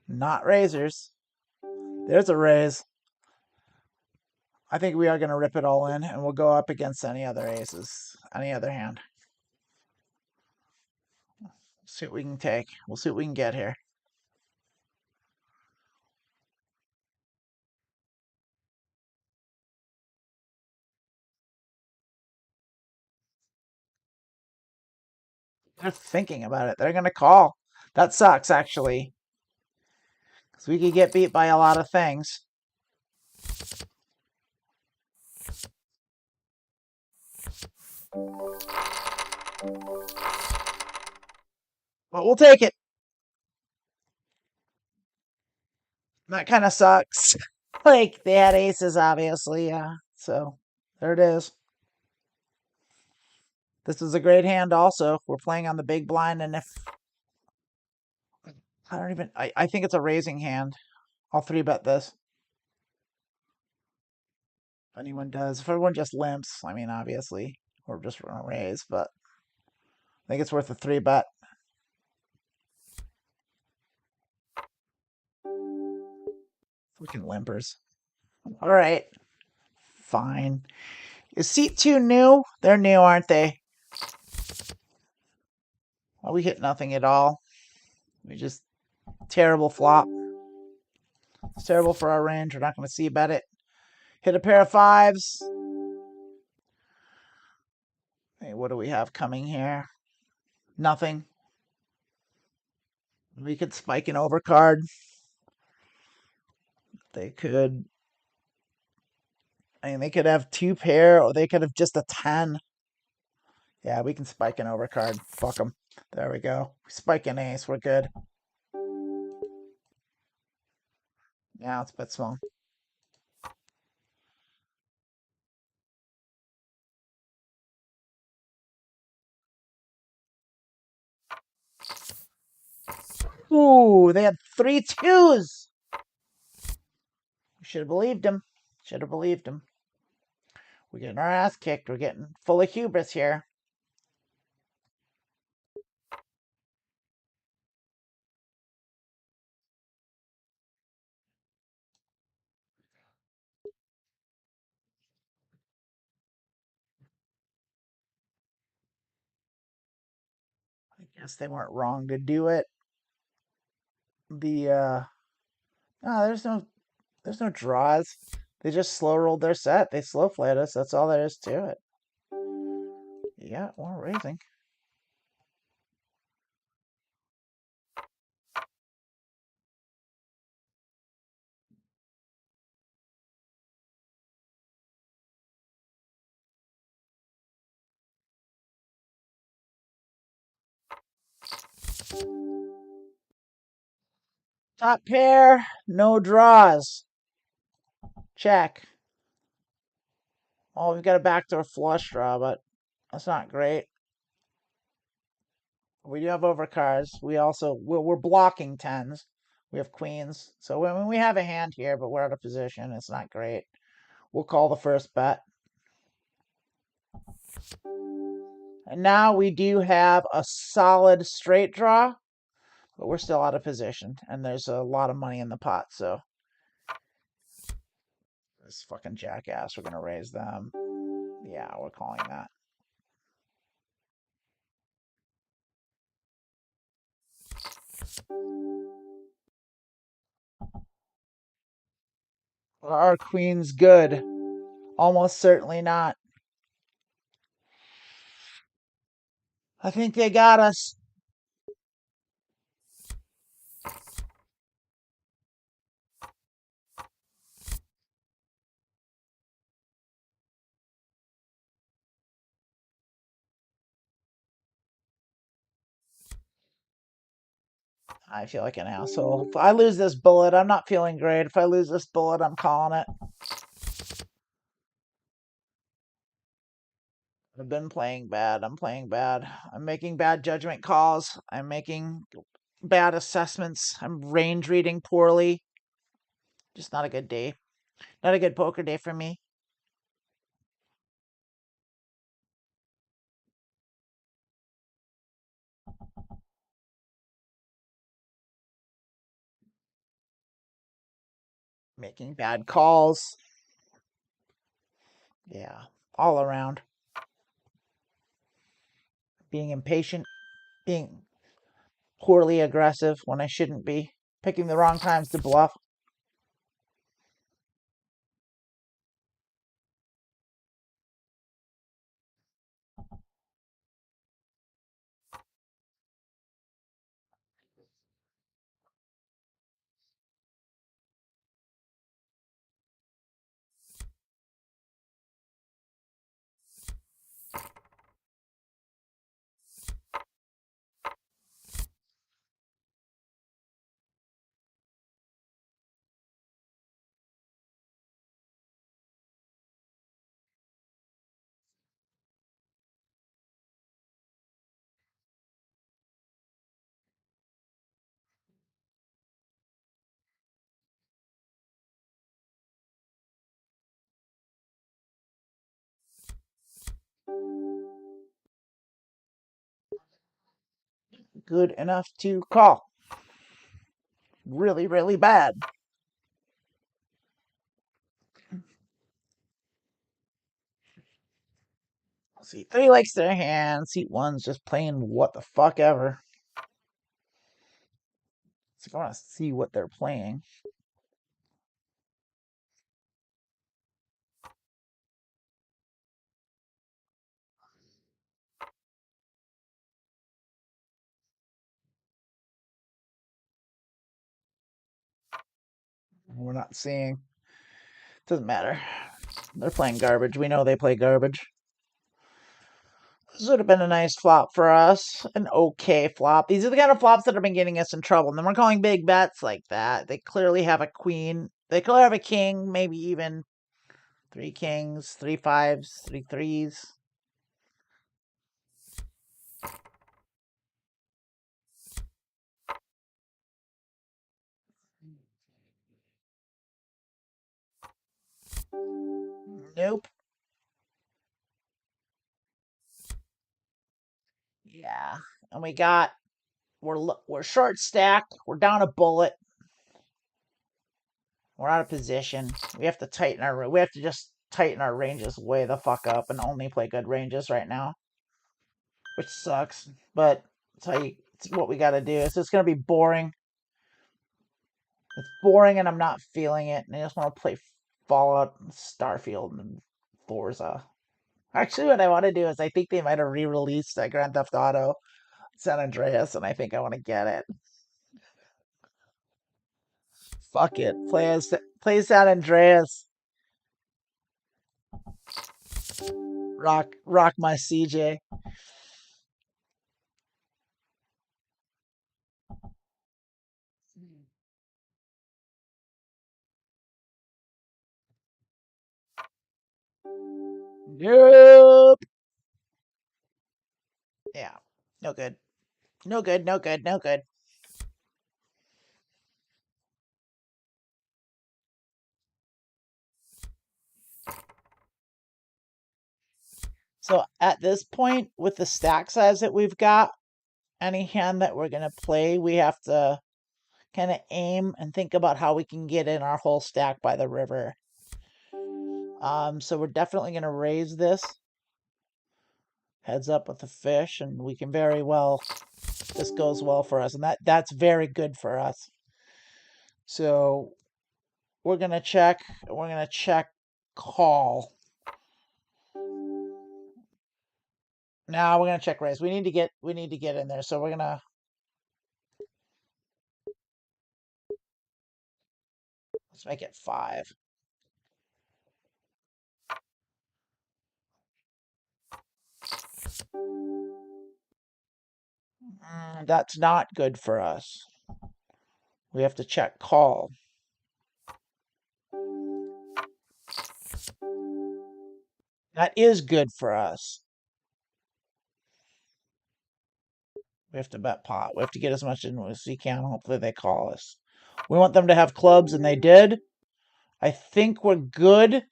not raisers. There's a raise. I think we are going to rip it all in, and we'll go up against any other aces, any other hand. See what we can take. We'll see what we can get here. They're thinking about it. They're going to call. That sucks, actually. Because we could get beat by a lot of things. But we'll take it. That kind of sucks. Like, they had aces, obviously, yeah. So, there it is. This is a great hand also. We're playing on the big blind, and if... I think it's a raising hand. I'll 3-bet this. If anyone does. If everyone just limps, I mean, obviously, we're just going to raise, but I think it's worth a 3-bet. Freaking limpers. All right. Fine. Is seat 2 new? They're new, aren't they? Well, we hit nothing at all. We just terrible flop. It's terrible for our range. We're not going to see about it. Hit a pair of 5s. Hey, what do we have coming here? Nothing. We could spike an overcard. They could. I mean, they could have 2 pair, or they could have just a 10. Yeah, we can spike an overcard. Fuck them. There we go. Spike an ace. We're good. Yeah, let's bet small. Ooh, they had 3 2s. We should have believed him. Should have believed him. We're getting our ass kicked. We're getting full of hubris here. I guess they weren't wrong to do it. No, there's no draws. They just slow rolled their set. They slow played us. That's all there is to it. Yeah, we're raising. Top pair, no draws. Check. Oh, we've got a backdoor flush draw, but that's not great. We do have overcards. We're blocking 10s. We have queens. So when we have a hand here, but we're out of position, it's not great. We'll call the first bet. And now we do have a solid straight draw, but we're still out of position. And there's a lot of money in the pot, so this fucking jackass, we're gonna raise them. Yeah, we're calling that. Our queen's good. Almost certainly not. I think they got us. I feel like an asshole. If I lose this bullet, I'm not feeling great. If I lose this bullet, I'm calling it. I've been playing bad. I'm playing bad. I'm making bad judgment calls. I'm making bad assessments. I'm range reading poorly. Just not a good day. Not a good poker day for me. Making bad calls. Yeah, all around. Being impatient. Being poorly aggressive when I shouldn't be. Picking the wrong times to bluff. Good enough to call. Really, really bad. Seat 3 likes their hand. Seat 1's just playing what the fuck ever. So I want to see what they're playing. We're not seeing. Doesn't matter. They're playing garbage. We know they play garbage. This would have been a nice flop for us. An okay flop. These are the kind of flops that have been getting us in trouble. And then we're calling big bets like that. They clearly have a queen. They clearly have a king, maybe even 3 kings, 3 5s, 3 3s. Nope. Yeah. And we're short stacked. We're down a bullet. We're out of position. We have to just tighten our ranges way the fuck up and only play good ranges right now, which sucks. But it's what we got to do. It's just gonna be boring. It's boring, and I'm not feeling it. And I just want to play Fallout, and Starfield, and Forza. Actually, what I want to do is I think they might have re-released Grand Theft Auto San Andreas, and I think I want to get it. Fuck it, play San Andreas. Rock my CJ. Nope. Yeah. No good. No good. No good. No good. So at this point, with the stack size that we've got, any hand that we're gonna play, we have to kind of aim and think about how we can get in our whole stack by the river. So we're definitely gonna raise this. Heads up with the fish, and we can very well. This goes well for us, and that's very good for us. So we're gonna check. We're gonna check call. Now we're gonna check raise. We need to get in there. So we're gonna. Let's make it 5. That's not good for us. We have to check call. That is good for us. We have to bet pot. We have to get as much in as we can. Hopefully they call us. We want them to have clubs, and they did. I think we're good,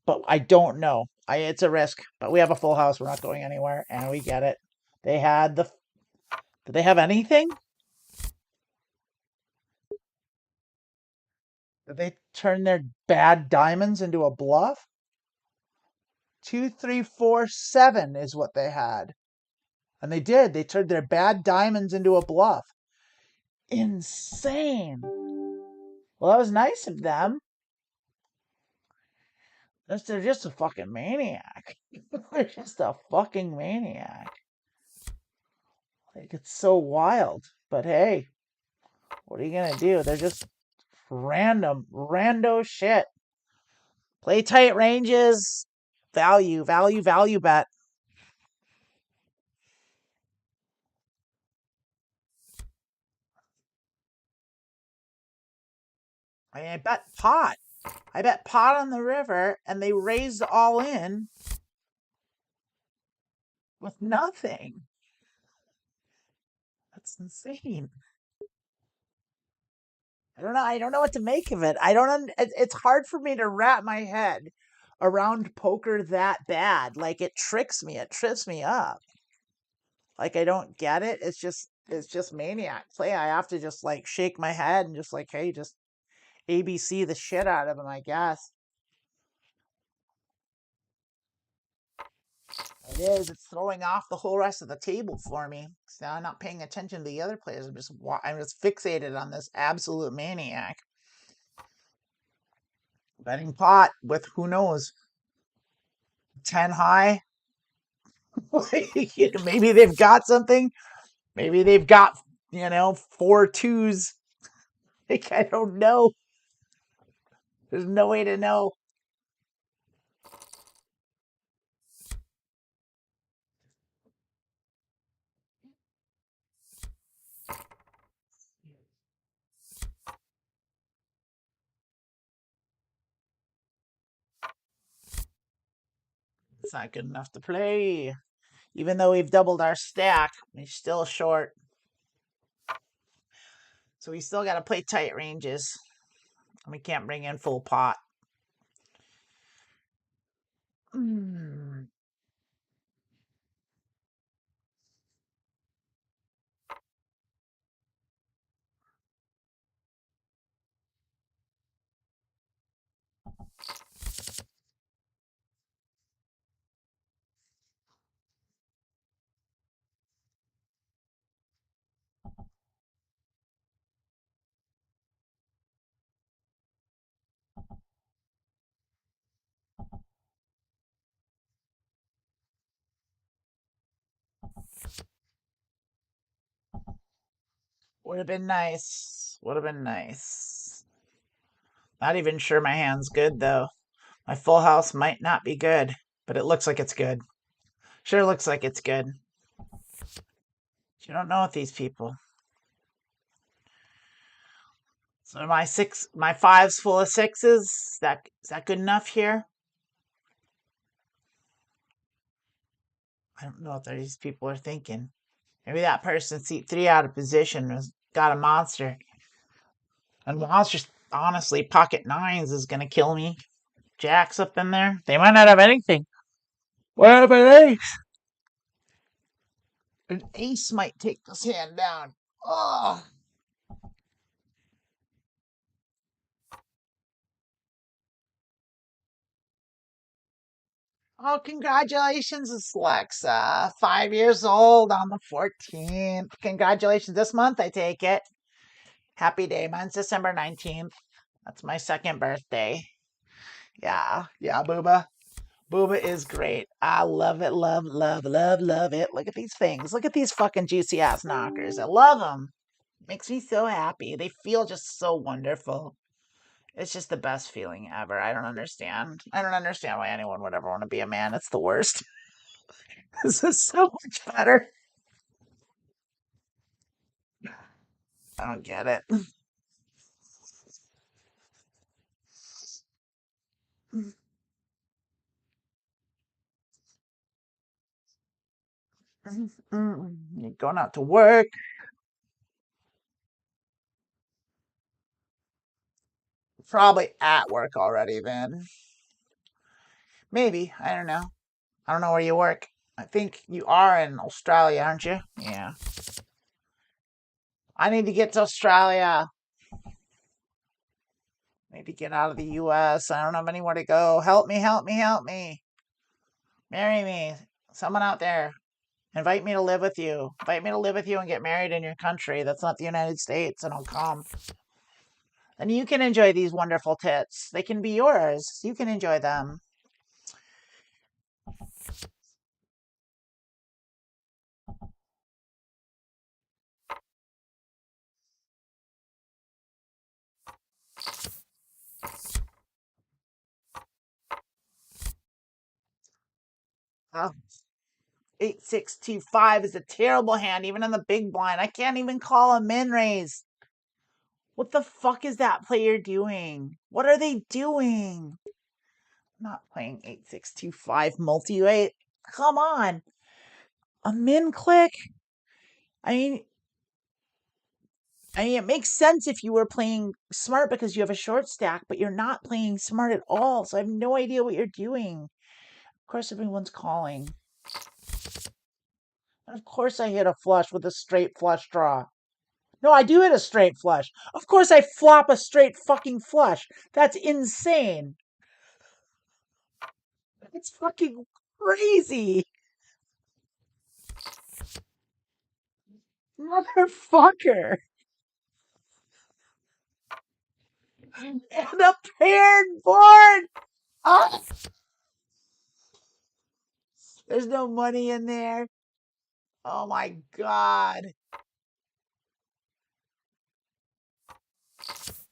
but I don't know. It's a risk, but we have a full house. We're not going anywhere, and we get it. They had the. Did they have anything? Did they turn their bad diamonds into a bluff? 2, 3, 4, 7 is what they had. And they did. They turned their bad diamonds into a bluff. Insane. Well, that was nice of them. They're just a fucking maniac. They're just a fucking maniac. Like, it's so wild. But hey, what are you gonna do? They're just rando shit. Play tight ranges. Value bet. I mean, I bet pot. I bet pot on the river, and they raised all in with nothing. That's insane. I don't know. I don't know what to make of it. I don't. It's hard for me to wrap my head around poker that bad. Like, it tricks me. It trips me up. Like, I don't get it. It's just maniac play. I have to just like shake my head and just like, hey, just ABC the shit out of him, I guess. It is. It's throwing off the whole rest of the table for me. So now I'm not paying attention to the other players. I'm just fixated on this absolute maniac. Betting pot with who knows 10 high. Maybe they've got something. Maybe they've got 4 twos. Like, I don't know. There's no way to know. It's not good enough to play. Even though we've doubled our stack, we're still short. So we still got to play tight ranges. We can't bring in full pot. Would have been nice. Would have been nice. Not even sure my hand's good, though. My full house might not be good, but it looks like it's good. Sure looks like it's good. You don't know with these people. So my five's full of sixes. Is that good enough here? I don't know what these people are thinking. Maybe that person seat 3 out of position has got a monster. And monsters, honestly, pocket nines is gonna kill me. Jacks up in there. They might not have anything. What if an ace? An ace might take this hand down. Oh. Oh, congratulations, it's Lexa. 5 years old on the 14th. Congratulations this month, I take it. Happy day. Mine's December 19th. That's my second birthday. Yeah, Booba. Booba is great. I love it, love it. Look at these things. Look at these fucking juicy ass knockers. I love them. Makes me so happy. They feel just so wonderful. It's just the best feeling ever. I don't understand. I don't understand why anyone would ever want to be a man. It's the worst. This is so much better. I don't get it. You're going out to work. Probably at work already then. Maybe. I don't know. I don't know where you work. I think you are in Australia, aren't you? Yeah. I need to get to Australia. I need to get out of the US. I don't have anywhere to go. Help me, help me, help me. Marry me. Someone out there. Invite me to live with you. Invite me to live with you and get married in your country. That's not the United States, and I'll come. And you can enjoy these wonderful tits. They can be yours. You can enjoy them. Oh, 8625 is a terrible hand, even in the big blind. I can't even call a min raise. What the fuck is that player doing? What are they doing? I'm not playing 8625 multi-weight. Come on. A min click? I mean, it makes sense if you were playing smart because you have a short stack, but you're not playing smart at all. So I have no idea what you're doing. Of course, everyone's calling. And of course, I hit a flush with a straight flush draw. No, I do hit a straight flush. Of course, I flop a straight fucking flush. That's insane. It's fucking crazy. Motherfucker. And a paired board. Ah, there's no money in there. Oh my God.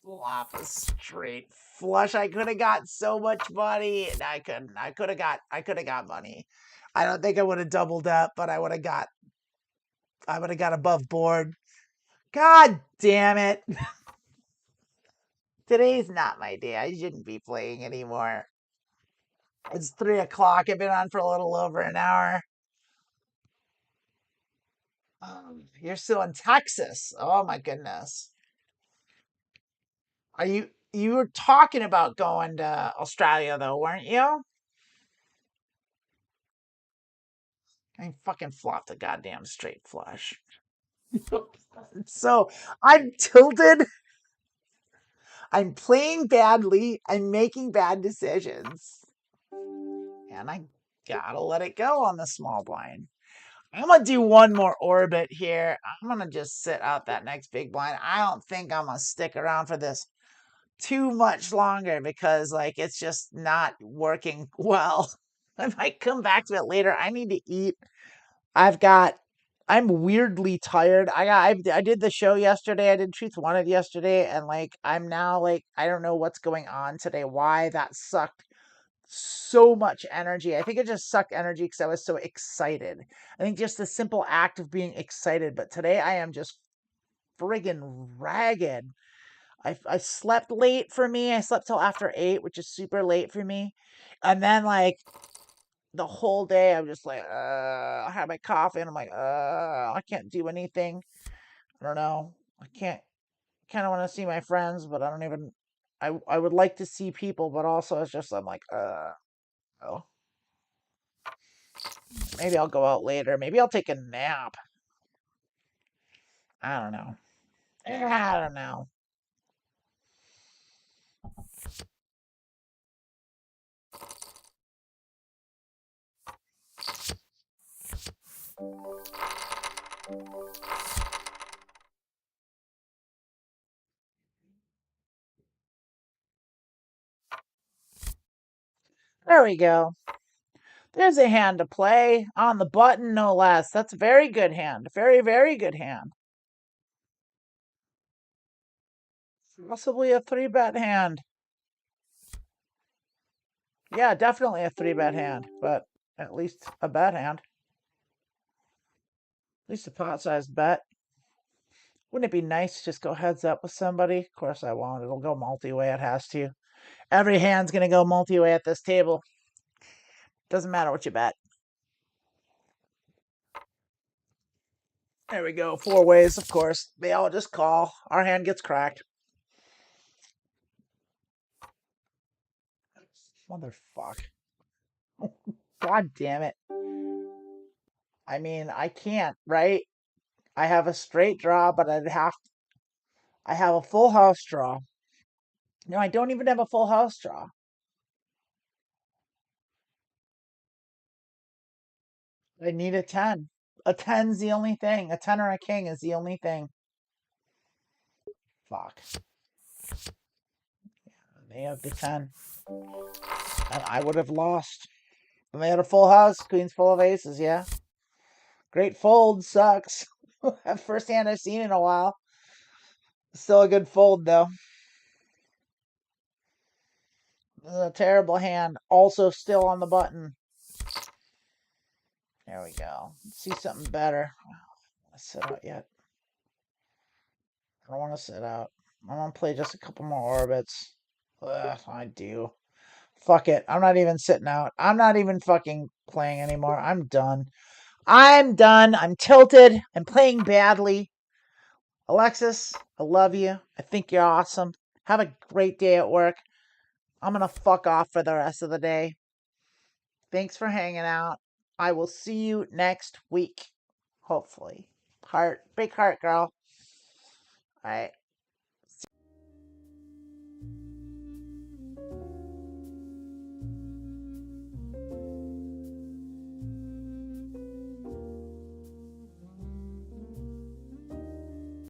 Flop a straight flush. I could have got so much money. And I couldn't. I could have got money. I don't think I would have doubled up, but I would have got above board. God damn it. Today's not my day. I shouldn't be playing anymore. It's 3 o'clock. I've been on for a little over an hour. You're still in Texas. Oh my goodness. You were talking about going to Australia though, weren't you? I fucking flopped a goddamn straight flush. So I'm tilted. I'm playing badly. I'm making bad decisions. And I gotta let it go on the small blind. I'm gonna do one more orbit here. I'm gonna just sit out that next big blind. I don't think I'm gonna stick around for this too much longer because like it's just not working well. I might come back to it later. I need to eat. I've got I'm weirdly tired. I did the show yesterday. I did Truth Wanted yesterday and like I'm now like I don't know what's going on today. Why that sucked so much energy. I think it just sucked energy because I was so excited. I think just the simple act of being excited. But today I am just friggin' ragged. I slept late for me. I slept till after 8, which is super late for me. And then like the whole day I'm just like, I had my coffee and I'm like, I can't do anything. I don't know. I can't kind of want to see my friends, but I don't even I would like to see people, but also it's just I'm like, oh. Maybe I'll go out later. Maybe I'll take a nap. I don't know. I don't know. There we go. There's a hand to play on the button, no less. That's a very good hand. Very, very good hand. Possibly a 3-bet hand. Yeah, definitely a 3-bet hand, but at least a bet hand. At least a pot-sized bet. Wouldn't it be nice to just go heads up with somebody? Of course I won't. It'll go multi-way. It has to. Every hand's going to go multi-way at this table. Doesn't matter what you bet. There we go. 4 ways, of course. They all just call. Our hand gets cracked. Motherfuck. God damn it. I mean, I can't, right? I have a straight draw, but I have a full house draw. No, I don't even have a full house draw. I need a 10. A 10's the only thing. A 10 or a king is the only thing. Fuck. They have the 10. And I would have lost. And they had a full house. Queen's full of aces, yeah. Great fold. Sucks. First hand I've seen in a while. Still a good fold, though. This is a terrible hand. Also still on the button. There we go. Let's see something better. I don't want to sit out yet. I don't want to sit out. I want to play just a couple more orbits. Ugh, I do. Fuck it. I'm not even sitting out. I'm not even fucking playing anymore. I'm done. I'm done. I'm tilted. I'm playing badly. Alexis, I love you. I think you're awesome. Have a great day at work. I'm going to fuck off for the rest of the day. Thanks for hanging out. I will see you next week. Hopefully. Heart. Big heart, girl. All right.